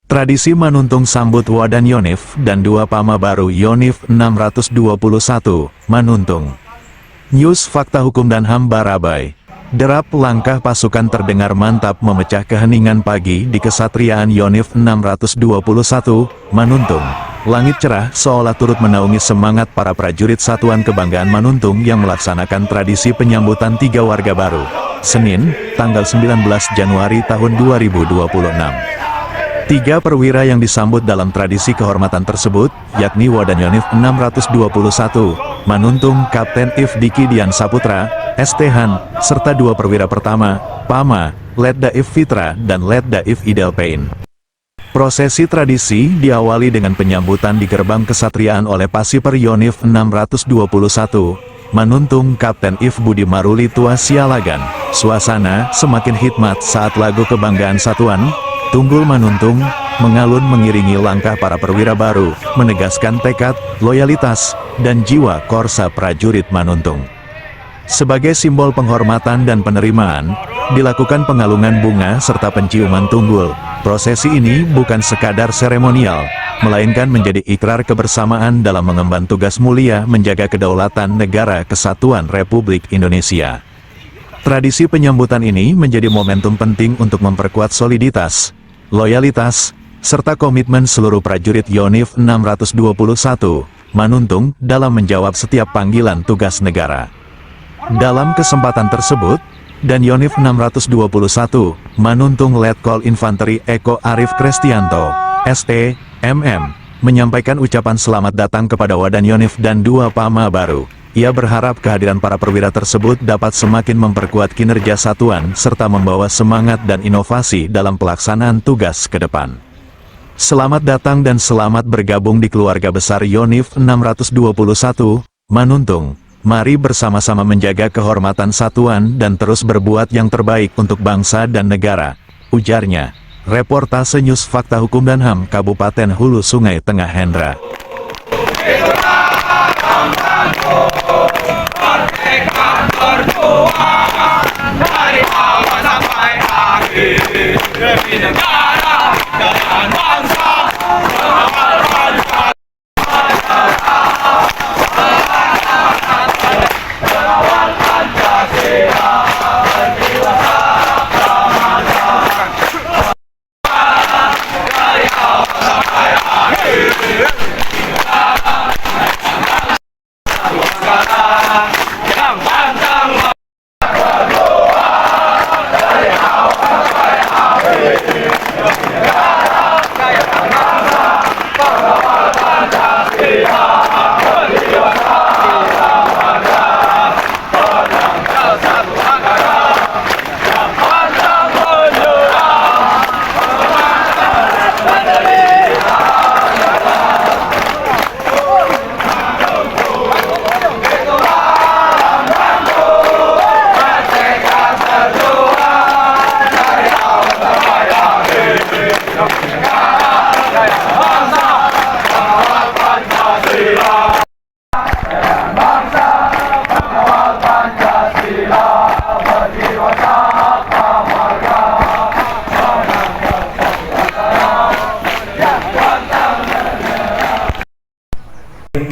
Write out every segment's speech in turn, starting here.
Tradisi Manuntung sambut Wadan Yonif dan dua Pama baru Yonif 621, Manuntung. News Fakta Hukum dan HAM Barabai. Derap langkah pasukan terdengar mantap memecah keheningan pagi di Kesatriaan Yonif 621, Manuntung. Langit cerah seolah turut menaungi semangat para prajurit Satuan Kebanggaan Manuntung yang melaksanakan tradisi penyambutan 3 warga baru. Senin, tanggal 19 Januari tahun 2026. 3 perwira yang disambut dalam tradisi kehormatan tersebut, yakni Wadan Yonif 621, Manuntung Kapten If Diki Dian Saputra, ST Han, serta 2 perwira pertama, Pama, Letda If Fitra dan Letda If Idel Pain. Prosesi tradisi diawali dengan penyambutan di gerbang kesatriaan oleh Pasiper Yonif 621, Manuntung Kapten If Budi Maruli Tua Sialagan. Suasana semakin hikmat saat lagu kebanggaan satuan, Tunggul Manuntung, mengalun mengiringi langkah para perwira baru, menegaskan tekad, loyalitas, dan jiwa korsa prajurit Manuntung. Sebagai simbol penghormatan dan penerimaan, dilakukan pengalungan bunga serta penciuman tunggul. Prosesi ini bukan sekadar seremonial, melainkan menjadi ikrar kebersamaan dalam mengemban tugas mulia menjaga kedaulatan negara kesatuan Republik Indonesia. Tradisi penyambutan ini menjadi momentum penting untuk memperkuat soliditas, loyalitas, serta komitmen seluruh prajurit Yonif 621, Manuntung dalam menjawab setiap panggilan tugas negara. Dalam kesempatan tersebut, dan Yonif 621, Manuntung Letkol Infanteri Eko Arif Krestianto, ST, MM, menyampaikan ucapan selamat datang kepada Wadan Yonif dan 2 Pama baru. Ia berharap kehadiran para perwira tersebut dapat semakin memperkuat kinerja satuan serta membawa semangat dan inovasi dalam pelaksanaan tugas ke depan. Selamat datang dan selamat bergabung di keluarga besar Yonif 621, Manuntung. Mari bersama-sama menjaga kehormatan satuan dan terus berbuat yang terbaik untuk bangsa dan negara, ujarnya. Reportase News Fakta Hukum dan HAM Kabupaten Hulu Sungai Tengah Hendra. Dari awal sampai akhir demi negara dan bangsa, mengawal Pancasila, mengawal Pancasila, berjiwa dari awal sampai akhir. Yang pantang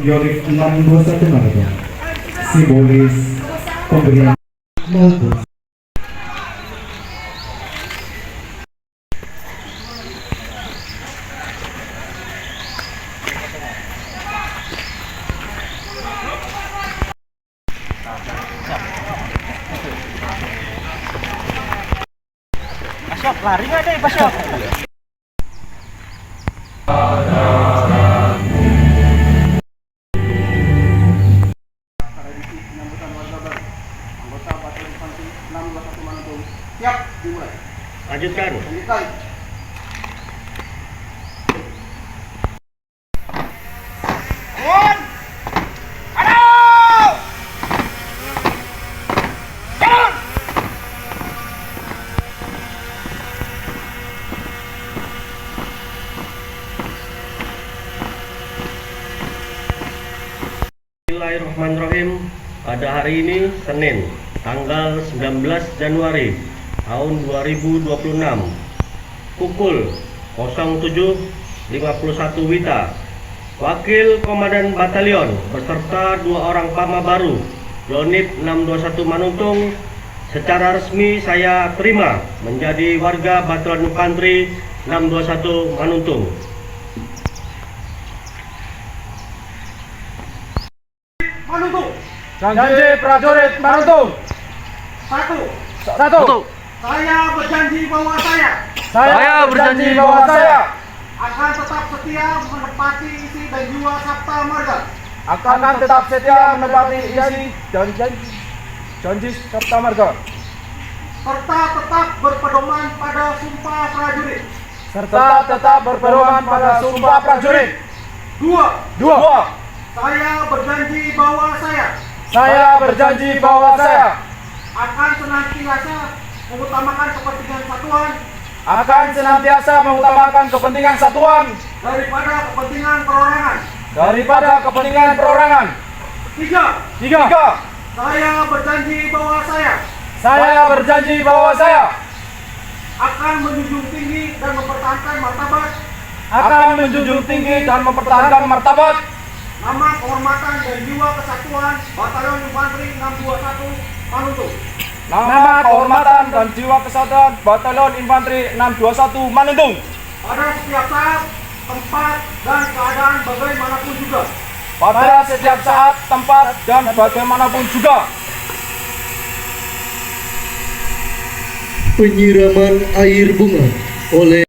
Yonif 621 Manuntung, simbolis pemberian maupun Pasyok, lari nggak deh Pasyok? Siap, dimulai. Lanjutkan. Bismillahirrahmanirrahim. Pada hari ini, Senin, tanggal 19 Januari tahun 2026, pukul 0751 Wita, Wakil Komandan Batalion beserta 2 orang Pama baru Yonif 621 Manuntung, secara resmi saya terima menjadi warga Batalion Infanteri 621 Manuntung. Manuntung. Janji prajurit Manuntung. Satu. Saya berjanji bahwa Saya berjanji bahwa saya akan tetap setia menepati isi dan jiwa Sabta Marga, akan tetap setia menepati isi dan janji Sabta Marga, serta tetap berpedoman pada Sumpah Prajurit. Dua. Saya berjanji bahwa saya akan senantiasa mengutamakan kepentingan satuan daripada kepentingan perorangan. Tiga. Saya berjanji bahwa saya akan menjunjung tinggi dan mempertahankan martabat, nama, kehormatan, dan jiwa kesatuan Batalion Infanteri 621 Manuntung. Pada setiap saat, tempat, dan keadaan bagaimanapun juga. Penyiraman air bunga oleh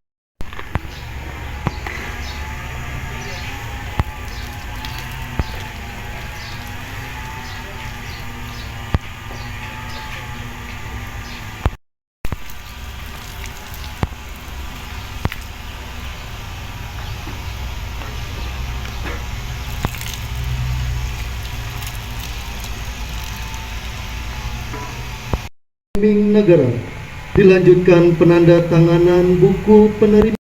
negara. Dilanjutkan penandatanganan buku penerimaan.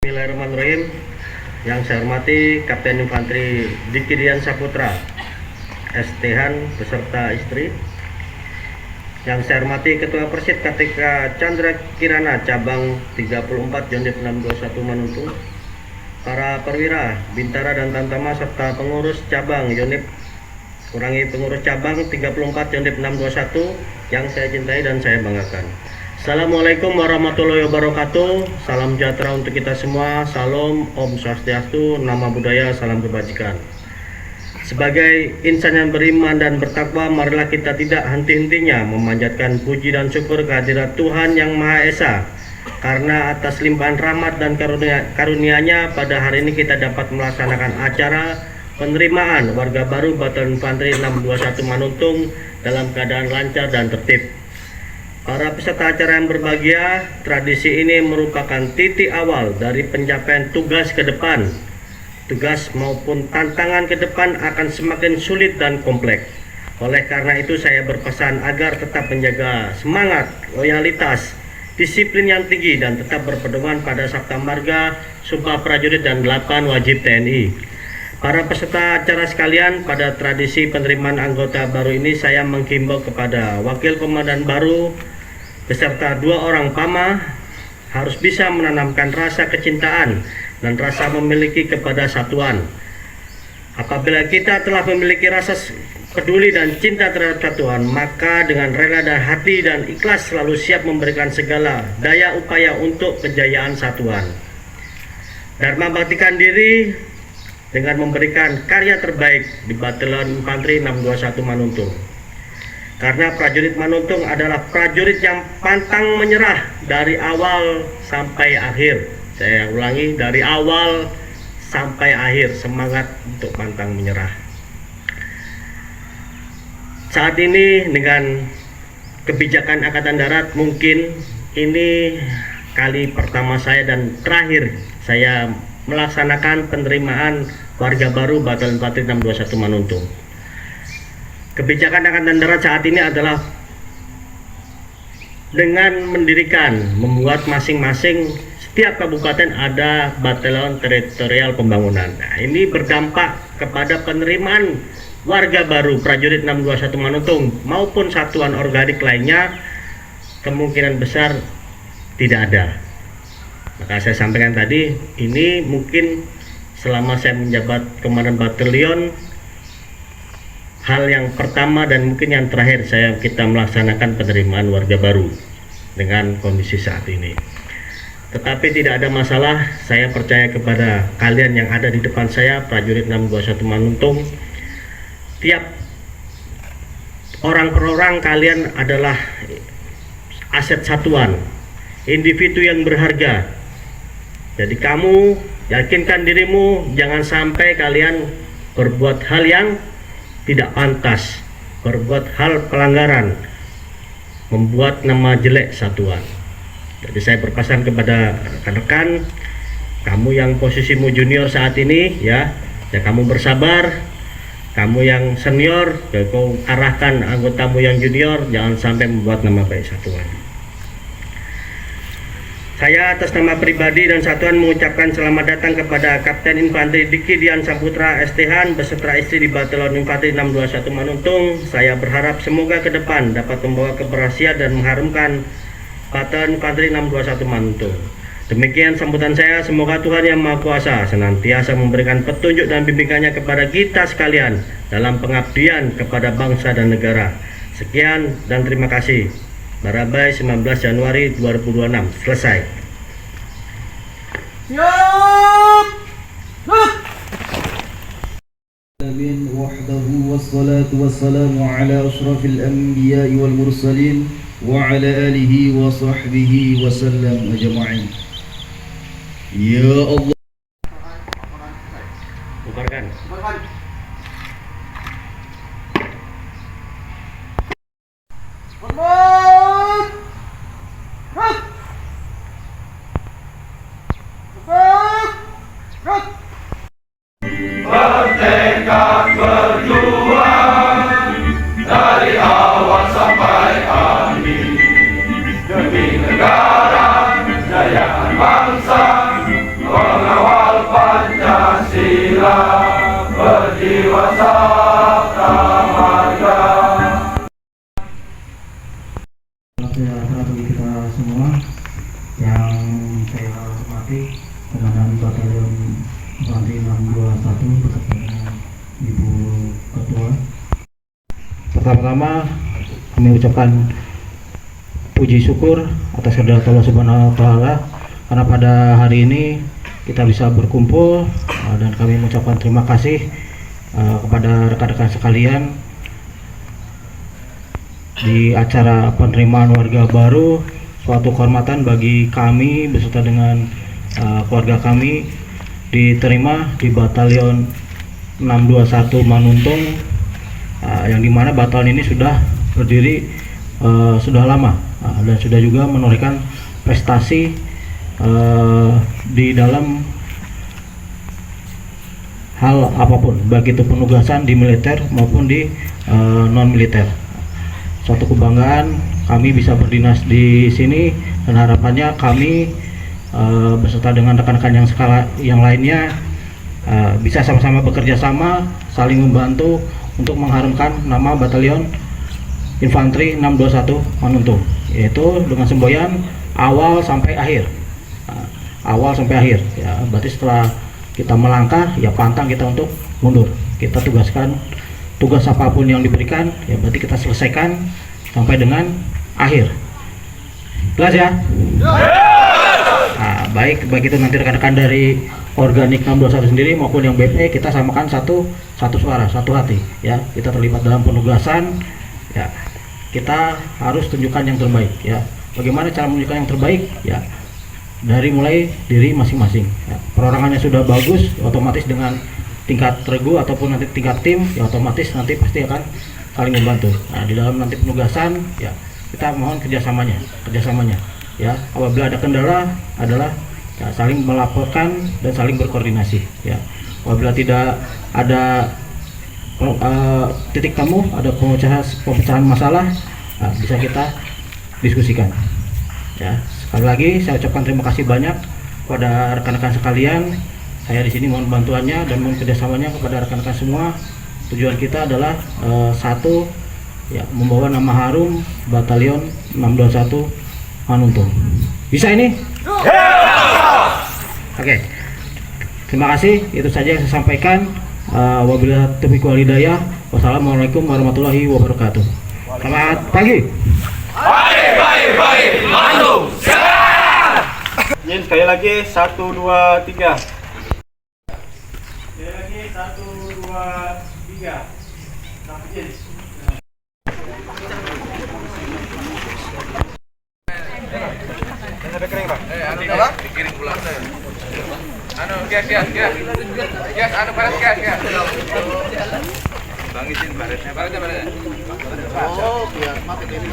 Bismillahirrahmanirrahim. Yang saya hormati Kapten Infanteri Diki Dian Saputra SThan beserta istri. Yang saya hormati Ketua Persit KTK Chandra Kirana Cabang 34 Yonif 621 Manuntung, para perwira, bintara dan tamtama serta pengurus cabang Yonif pengurus cabang 34 Yonif 621 yang saya cintai dan saya banggakan. Assalamualaikum warahmatullahi wabarakatuh. Salam sejahtera untuk kita semua. Salam, Om Swastiastu, Nama Budaya, salam kebajikan. Sebagai insan yang beriman dan bertakwa, marilah kita tidak henti-hentinya memanjatkan puji dan syukur kehadirat Tuhan Yang Maha Esa, karena atas limpahan rahmat dan karunia-Nya pada hari ini kita dapat melaksanakan acara penerimaan warga baru Batalion Infanteri 621 Manuntung dalam keadaan lancar dan tertib. Para peserta acara yang berbahagia, tradisi ini merupakan titik awal dari pencapaian tugas ke depan. Tugas maupun tantangan ke depan akan semakin sulit dan kompleks. Oleh karena itu saya berpesan agar tetap menjaga semangat, loyalitas, disiplin yang tinggi dan tetap berpedoman pada Sabta Marga, Sumpah Prajurit dan 8 wajib TNI. Para peserta acara sekalian, pada tradisi penerimaan anggota baru ini saya menghimbau kepada Wakil Komandan baru beserta 2 orang Pama harus bisa menanamkan rasa kecintaan dan rasa memiliki kepada satuan. Apabila kita telah memiliki rasa peduli dan cinta terhadap satuan, maka dengan rela dan hati dan ikhlas selalu siap memberikan segala daya upaya untuk kejayaan satuan. Dharma baktikan diri dengan memberikan karya terbaik di Batalion Infanteri 621 Manuntung. Karena prajurit Manuntung adalah prajurit yang pantang menyerah dari awal sampai akhir. Saya ulangi, dari awal sampai akhir, semangat untuk pantang menyerah. Saat ini dengan kebijakan Angkatan Darat, mungkin ini kali pertama saya dan terakhir saya melaksanakan penerimaan warga baru Batalion Infanteri 621 Manuntung. Kebijakan Angkatan Darat saat ini adalah dengan membuat masing-masing setiap kabupaten ada batalion teritorial pembangunan. Nah, ini berdampak kepada penerimaan warga baru prajurit 621 Manuntung maupun satuan organik lainnya kemungkinan besar tidak ada. Maka saya sampaikan tadi, ini mungkin selama saya menjabat komandan batalion hal yang pertama dan mungkin yang terakhir kita melaksanakan penerimaan warga baru dengan kondisi saat ini. Tetapi tidak ada masalah, saya percaya kepada kalian yang ada di depan saya, prajurit 621 Manuntung. Tiap orang per orang kalian adalah aset satuan, individu yang berharga. Jadi kamu yakinkan dirimu, jangan sampai kalian berbuat hal yang tidak pantas, berbuat hal pelanggaran, membuat nama jelek satuan. Jadi saya berpesan kepada rekan-rekan, kamu yang posisimu junior saat ini, ya kamu bersabar. Kamu yang senior, kau arahkan anggotamu yang junior, jangan sampai membuat nama baik satuan. Saya atas nama pribadi dan satuan mengucapkan selamat datang kepada Kapten Infanteri Diki Dian Saputra STH beserta istri di Batalion Infanteri 621 Manuntung. Saya berharap semoga ke depan dapat membawa keberhasilan dan mengharumkan Batalion Infanteri 621 Manuntung. Demikian sambutan saya, semoga Tuhan Yang Maha Kuasa senantiasa memberikan petunjuk dan bimbingannya kepada kita sekalian dalam pengabdian kepada bangsa dan negara. Sekian dan terima kasih. Barabai 19 Januari 2026 selesai. Siap. Amin wahdahu wassalatu wassalamu ala ashrafil anbiya'i wal mursalin wa ala alihi wa sahbihi wa sallam ajma'in. Ya Allah. Bubarkan. Bagi kita semua yang saya hormati, Komandan Batalion Infanteri 621 beserta dengan Ibu Ketua. Pertama-tama kami ucapkan puji syukur atas kehendak Allah Subhanahu wa Ta'ala karena pada hari ini kita bisa berkumpul, dan kami mengucapkan terima kasih kepada rekan-rekan sekalian di acara penerimaan warga baru. Suatu kehormatan bagi kami beserta dengan keluarga kami diterima di Batalion 621 Manuntung, yang dimana batalion ini sudah berdiri sudah lama, dan sudah juga menorehkan prestasi di dalam hal apapun, baik itu penugasan di militer maupun di non militer. Suatu kebanggaan kami bisa berdinas di sini, dan harapannya kami beserta dengan rekan-rekan yang lainnya bisa sama-sama bekerja sama, saling membantu untuk mengharumkan nama Batalion Infanteri 621 Manuntung, yaitu dengan semboyan awal sampai akhir. Awal sampai akhir, ya, berarti setelah kita melangkah, ya pantang kita untuk mundur. Kita tugaskan tugas apapun yang diberikan, ya berarti kita selesaikan sampai dengan akhir. Jelas ya? Nah, baik itu nanti rekan-rekan dari organik 621 sendiri maupun yang BP, kita samakan satu suara, satu hati ya. Kita terlibat dalam penugasan ya, kita harus tunjukkan yang terbaik ya. Bagaimana cara menunjukkan yang terbaik ya, dari mulai diri masing-masing ya. Perorangannya sudah bagus, otomatis dengan tingkat regu ataupun nanti tingkat tim ya, otomatis nanti pasti akan saling membantu. Nah, di dalam nanti penugasan ya, kita mohon kerjasamanya ya. Apabila ada kendala adalah ya, saling melaporkan dan saling berkoordinasi ya. Apabila tidak ada titik temu, ada pemecahan masalah, nah, bisa kita diskusikan ya. Sekali lagi saya ucapkan terima kasih banyak kepada rekan-rekan sekalian. Saya di sini mohon bantuannya dan mohon kerjasamanya kepada rekan-rekan semua. Tujuan kita adalah satu ya, membawa nama harum Batalion 621 Manuntung. Bisa ini? Oke. Terima kasih, itu saja yang saya sampaikan. Wabillahi taufiq wal hidayah. Wassalamualaikum warahmatullahi wabarakatuh. Selamat pagi. Baik, Bandung. Yin, sekali lagi 1 2 3. Sekali lagi 1 2 3. Yin. Sampai kering, Pak. Dikirim pulang. Anu, gas. Anu barat gas. Bang izin baratnya. Oh, biar mati ini.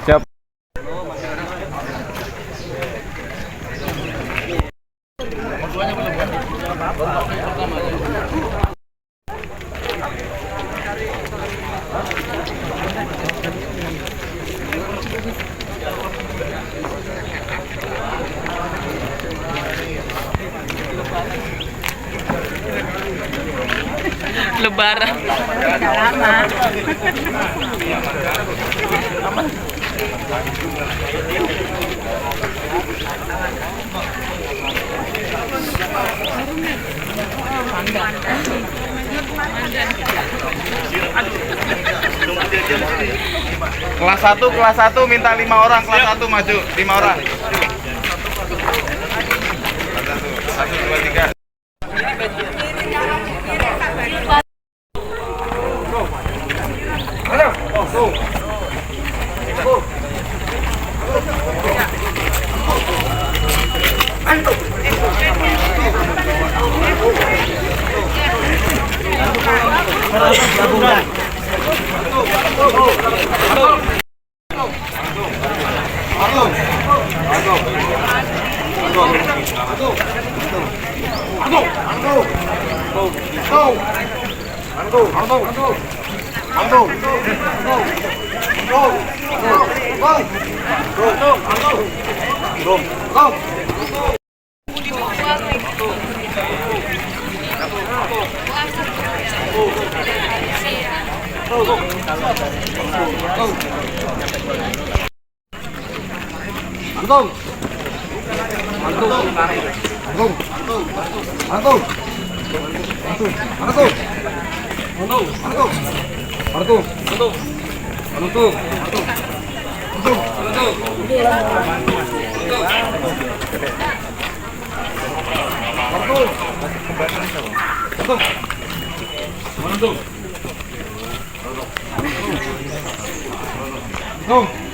Siap. Lebaran. Kelas 1 minta 5 orang, kelas 1 maju 5 orang. 1 2 3. Go.